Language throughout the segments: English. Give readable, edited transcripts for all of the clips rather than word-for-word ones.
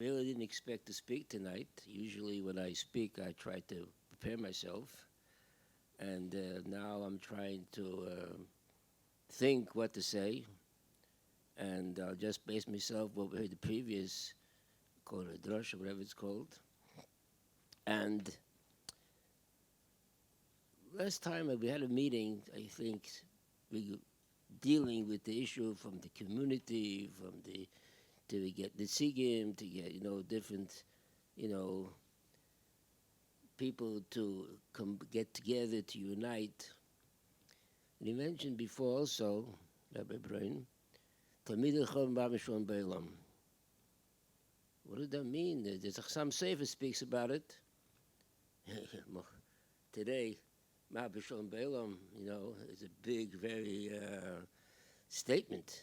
Really didn't expect to speak tonight. Usually, when I speak, I try to prepare myself, and now I'm trying to think what to say, and I'll just base myself what we heard the previous, called a drush or whatever it's called. And last time we had a meeting, I think we were dealing with the issue from the community, from the to get Netzigim, to get different you know people to come get together to unite. And he mentioned before also, Rabbi Brain, Talmid Chacham B'Mishon Beilam. What does that mean? The Chassam Sefer speaks about it. Today, Ma'abishon Beilam, is a big, very statement.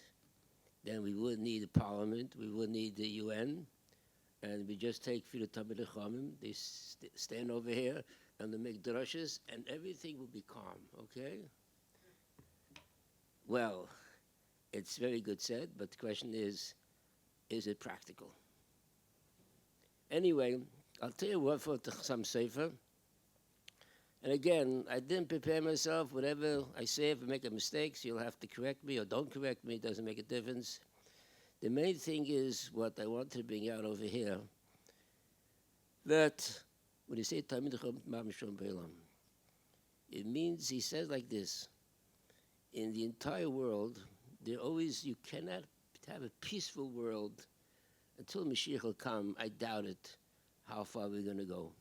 Then we wouldn't need a parliament, we wouldn't need the UN, and we just take Filu Talmid Chachamim, they stand over here, and they make drushes, and everything will be calm, okay? Well, it's very good said, but the question is it practical? Anyway, I'll tell you what for the Chassam Sefer. And again, I didn't prepare myself. Whatever I say, if I make a mistake, you'll have to correct me or don't correct me. It doesn't make a difference. The main thing is what I want to bring out over here, that when you say Talmid Chacham Ma'amishon Beilam, it means, he says like this, in the entire world, you cannot have a peaceful world until Mashiach will come. I doubt it, how far we're going to go.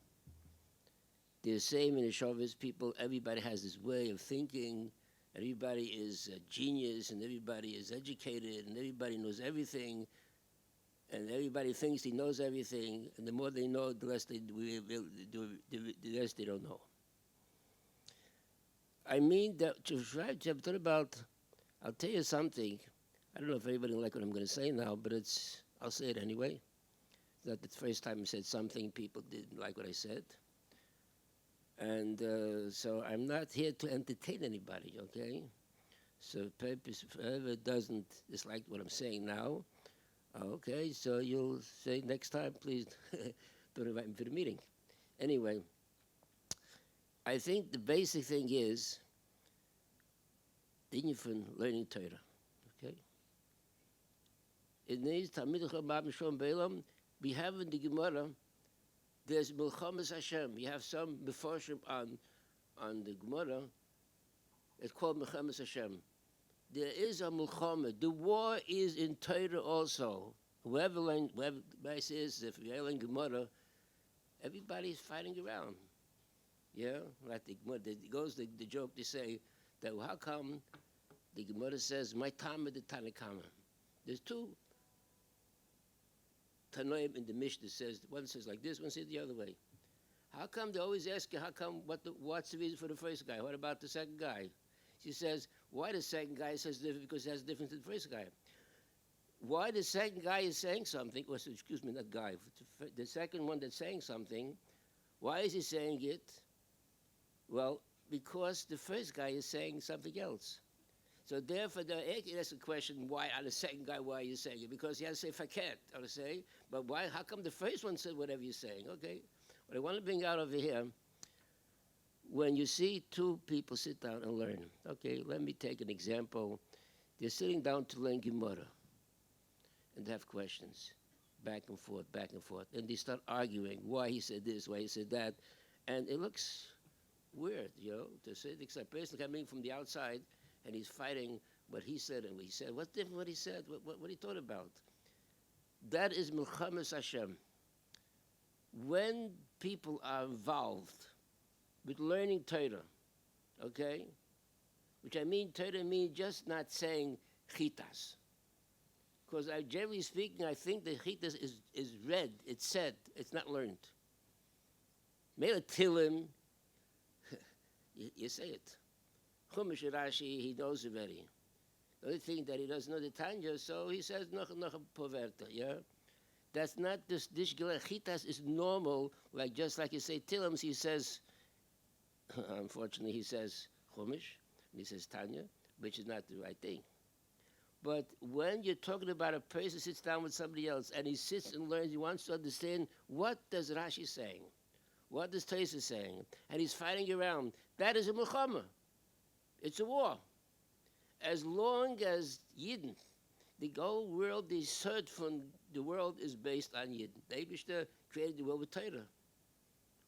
The same in the Shavuos people, everybody has this way of thinking, everybody is a genius, and everybody is educated, and everybody knows everything, and everybody thinks he knows everything, and the more they know, the less the less they don't know. I mean, that to thought about, I'll tell you something. I don't know if everybody will like what I'm going to say now, but I'll say it anyway. It's not the first time I said something, people didn't like what I said. And so I'm not here to entertain anybody, okay? So whoever doesn't dislike what I'm saying now, okay, so you'll say next time, please don't invite me to the meeting. Anyway, I think the basic thing is dinge von learning Torah, okay? It needs Talmid Chacham B'Mishon Beilam. We have in the Gemara, there's Milchamas Hashem. You have some Mefarshim on the Gemara. It's called Milchamas Hashem. There is a Milchama. The war is in Torah also. Whoever says, if you learn Gemara, everybody's fighting around. Yeah, like the Gemara, it goes the joke to say that how come the Gemara says my Tama the Tanakama? There's two Tanoim in the Mishnah says, one says like this, one says the other way. How come they always ask you, what's the reason for the first guy? What about the second guy? She says, why the second guy says different? Because it has difference to the first guy. Why the second guy is saying something, or excuse me, not guy, the second one that's saying something, why is he saying it? Well, because the first guy is saying something else. So therefore, that's the question, why on the second guy, why are you saying it? Because he has to say faket, or to say, but why, how come the first one said whatever you're saying? Okay, what I want to bring out over here, when you see two people sit down and learn, okay, let me take an example. They're sitting down to learn Gemara and have questions, back and forth, and they start arguing why he said this, why he said that, and it looks weird, to say, it's a person coming from the outside, and he's fighting what he said and what he said. What's different what he said, what he thought about? That is Milchamas Hashem. When people are involved with learning Torah, okay? Which I mean, Torah means just not saying chitas. Because generally speaking, I think the chitas is read, it's said, it's not learned. Mele Tilim, you say it. Chumash Rashi, he knows already. The only thing that he doesn't know the Tanya, so he says noch poverta, yeah? That's not this chitas is normal, just like you say Tilims, he says, unfortunately he says Chumash, and he says Tanya, which is not the right thing. But when you're talking about a person sits down with somebody else and he sits and learns, he wants to understand what does Rashi saying, what does Taisa saying, and he's fighting around. That is a milchama. It's a war. As long as Yidden, the whole world, the search from the world is based on Yidden. The Eibishter created the world with Torah.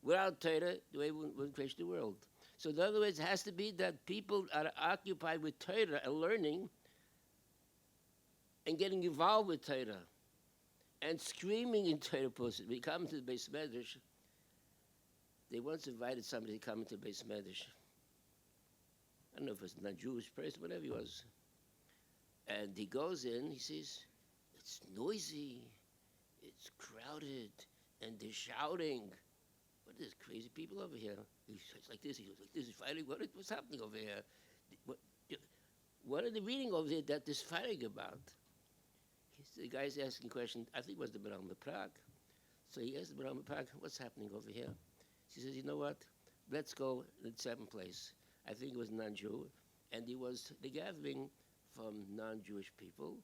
Without Torah, the way we wouldn't create the world. So in other words, it has to be that people are occupied with Torah and learning and getting involved with Torah and screaming in Torah posted. We come to the Beis Medrash. They once invited somebody to come into the Beis Medrash. I don't know if it was a non-Jewish person, whatever he was. And he goes in, he says, it's noisy, it's crowded, and they're shouting. What are these crazy people over here? He's like this, he goes like this, he's fighting. What's happening over here? What are they reading over there that they're fighting about? The guy's asking questions. I think it was the Baram Prague. So he asked the Baram Prague, what's happening over here? She says, you know what? Let's go in the seventh place. I think it was non-Jew. And it was the gathering from non-Jewish people.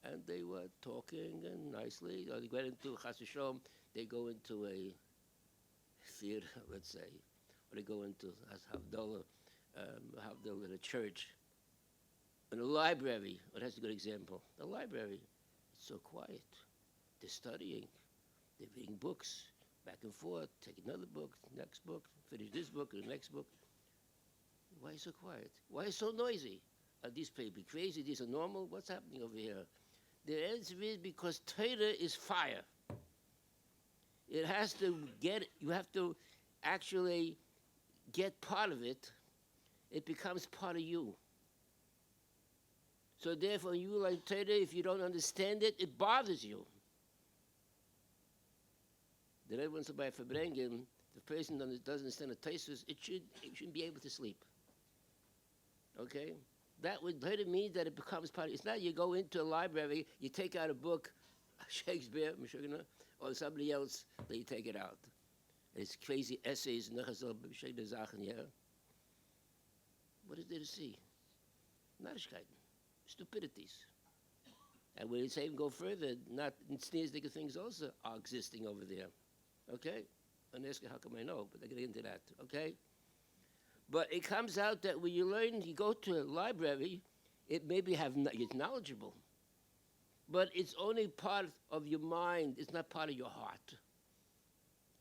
And they were talking and nicely. They went into Chas v'Shalom. They go into a theater, let's say. Or they go into Havdalah in a church. In a library. Oh, that's a good example. A library. So quiet. They're studying. They're reading books, back and forth, take another book, next book, finish this book, and the next book. Why so quiet? Why so noisy? Are these people crazy? These are normal? What's happening over here? The answer is because Torah is fire. It has to get, you have to actually get part of it. It becomes part of you. So therefore, you like Torah, if you don't understand it, it bothers you. The Rebbe wants to buy Verbrengen, the person doesn't understand the Tosfos, it shouldn't be able to sleep. Okay? That would Torah means that it becomes part of it. It's not you go into a library, you take out a book, Shakespeare, or somebody else, then you take it out. It's crazy essays, what is there to see? Narishkeiten. Stupidities. And when it's even go further, not sneersdicke things also are existing over there. Okay? And ask how come I know, but I get into that. Okay? But it comes out that when you learn, you go to a library, it maybe it's knowledgeable. But it's only part of your mind, it's not part of your heart.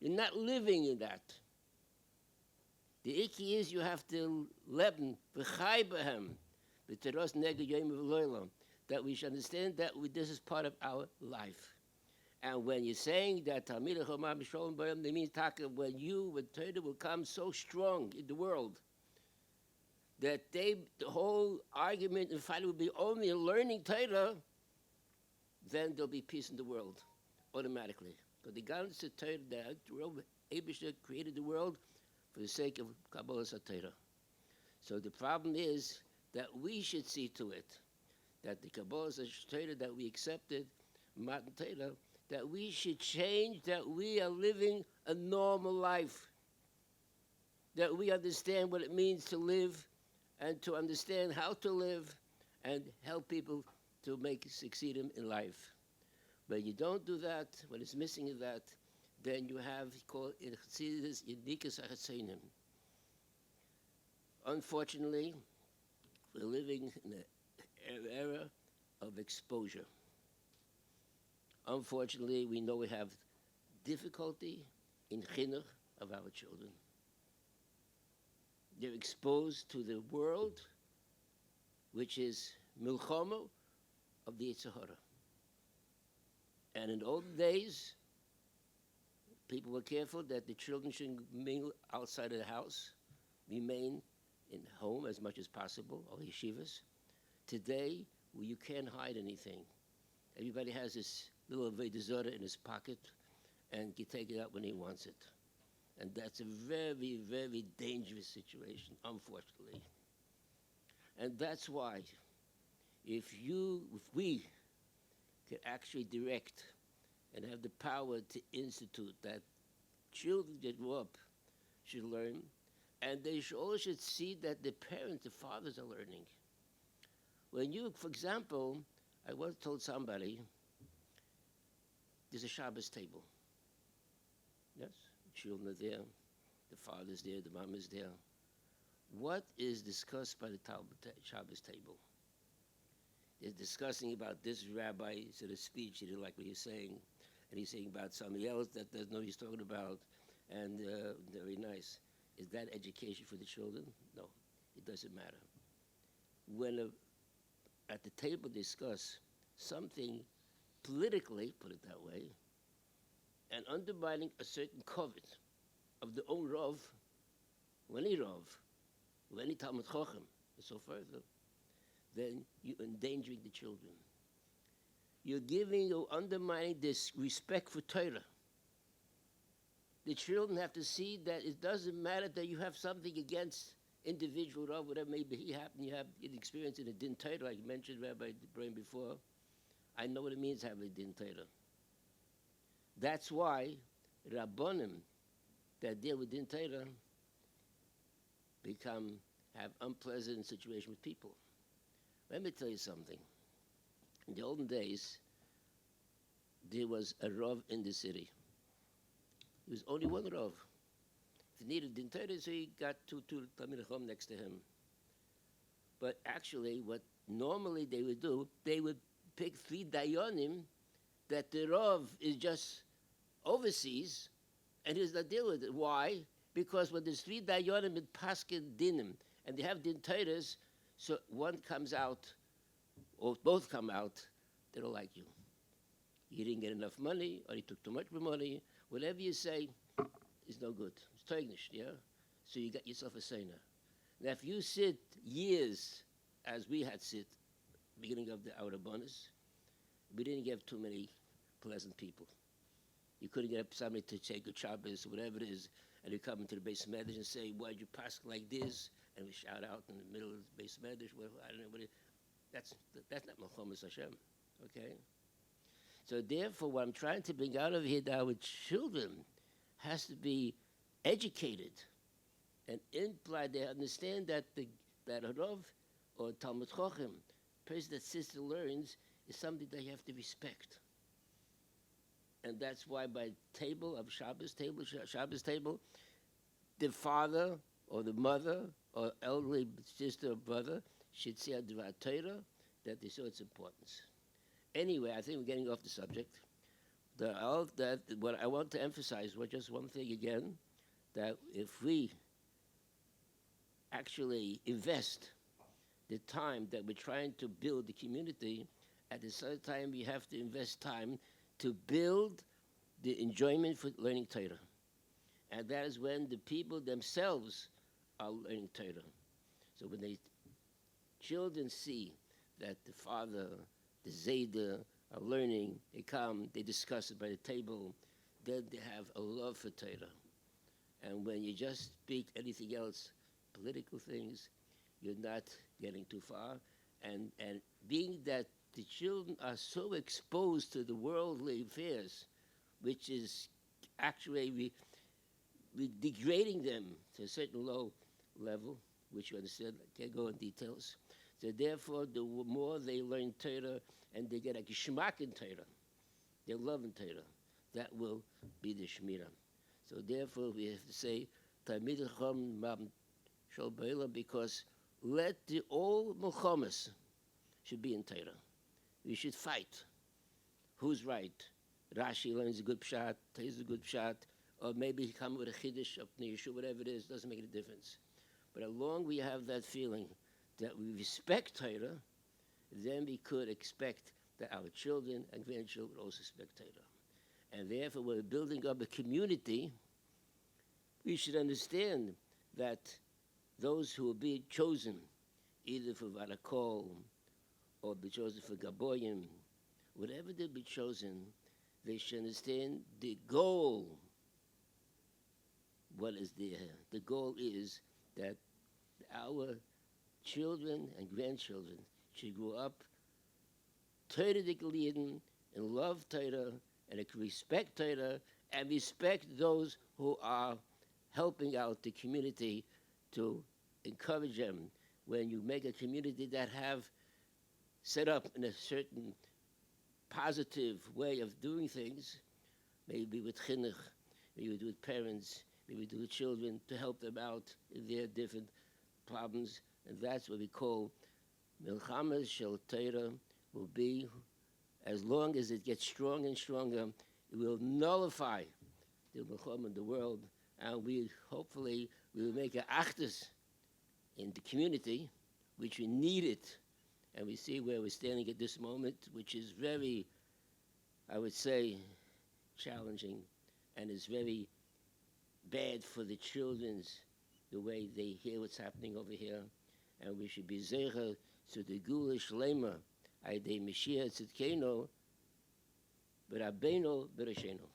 You're not living in that. The icky is you have to leben, v'chai b'hem, that we should understand that this is part of our life. And when you're saying that they means when Torah will come so strong in the world, that the whole argument and fight will be only learning Torah, then there'll be peace in the world automatically. Because the God said Torah, the world, Eibishter created the world for the sake of Kabbalah Torah. So the problem is that we should see to it that the Kabbalah Torah that we accepted, Matan Torah, that we should change, that we are living a normal life, that we understand what it means to live and to understand how to live and help people to succeed in life. But you don't do that, when it's missing in that, then you have, called in Chassidus, Yedikas HaChatzonim. Unfortunately, we're living in an era of exposure. Unfortunately, we know we have difficulty in chinuch of our children. They're exposed to the world, which is milchama of the Yetzer Hara. And in olden days, people were careful that the children shouldn't mingle outside of the house, remain in home as much as possible, or yeshivas. Today, you can't hide anything. Everybody has this little Avodah Zarah in his pocket and can take it out when he wants it. And that's a very, very dangerous situation, unfortunately. And that's why if we could actually direct and have the power to institute that children that grow up should learn, and they all should see that the parents, the fathers are learning. When you, for example, I once told somebody, there's a Shabbos table. Yes, the children are there, the father's there, the mom is there. What is discussed by the Shabbos table? They're discussing about this rabbi said a speech, he didn't like what he's saying, and he's saying about somebody else that doesn't know what he's talking about, and very nice. Is that education for the children? No, it doesn't matter. When at the table discuss something politically, put it that way, and undermining a certain covet of the own Rav, or any Rav, or any Talmud Chochem, and so further, then you're endangering the children. You're giving or undermining this respect for Torah. The children have to see that it doesn't matter that you have something against individual Rav, whatever may be you have an experience in a din Torah, like you mentioned, Rabbi Brain before. I know what it means to have a din Torah. That's why Rabbonim that deal with din Torah have unpleasant situation with people. Let me tell you something. In the olden days, there was a Rav in the city. There was only one Rav. If he needed din Torah, so he got two Talmidei Chacham next to him. But actually, what normally they would do, they would pick 3 dayanim that the Rav is just overseas, and he's not deal with it. Why? Because when there's 3 dayanim in Paskin dinim, and they have din Torahs, so one comes out, or both come out, they don't like you. You didn't get enough money, or you took too much money. Whatever you say is no good. It's teugnish, yeah? So you got yourself a seiner. Now, if you sit years, as we had sit, beginning of our bonus, we didn't get too many pleasant people. You couldn't get somebody to say good Shabbos or whatever it is, and you come into the base medrash and say, why'd you pass like this? And we shout out in the middle of the base medrash, well, I don't know what it is. That's not Melchomas Hashem, okay? So therefore, what I'm trying to bring out of here, that our children has to be educated and imply they understand that that a Rav or Talmud Chochem, person that sister learns, is something that you have to respect. And that's why by table of Shabbos table, the father or the mother or elderly sister or brother should say a Dvar Torah that they saw its importance. Anyway, I think we're getting off the subject. What I want to emphasize was just one thing again, that if we actually invest the time that we're trying to build the community, at the same time we have to invest time to build the enjoyment for learning Torah. And that is when the people themselves are learning Torah. So when the children see that the father, the Zayda are learning, they come, they discuss it by the table, then they have a love for Torah. And when you just speak anything else, political things, you're not getting too far. And being that the children are so exposed to the worldly affairs, which is actually we degrading them to a certain low level, which you understand, I can't go in details. So therefore, the more they learn Torah and they get a geschmack in Torah, they love in Torah, that will be the Shmirah. So therefore, we have to say, Talmidei Chacham Shel Ba'ila, because let the all Melchomas should be in Torah. We should fight. Who's right? Rashi learns a good pshat, Taiz a good pshat, or maybe he come with a chiddush up near Yeshua, whatever it is, doesn't make any difference. But as long as we have that feeling that we respect Torah, then we could expect that our children and grandchildren also respect Torah. And therefore, when we're building up a community, we should understand that those who will be chosen, either for Varakol or be chosen for Gaboyim, whatever they'll be chosen, they should understand the goal. What is there? The goal is that our children and grandchildren should grow up Torah Dikliden and love Torah and respect Torah and respect those who are helping out the community, to encourage them. When you make a community that have set up in a certain positive way of doing things, maybe with chinuch, maybe with parents, maybe with children, to help them out in their different problems. And that's what we call milchamas shel Torah will be, as long as it gets stronger and stronger, it will nullify the milchama in the world, and we hopefully we will make an achdus in the community, which we need it. And we see where we're standing at this moment, which is very, I would say, challenging, and is very bad for the children's, the way they hear what's happening over here. And we should be zecher to the Gula Shlema, Aydei Mashiach Tzidkenu, B'Rabbeinu B'Rashenu.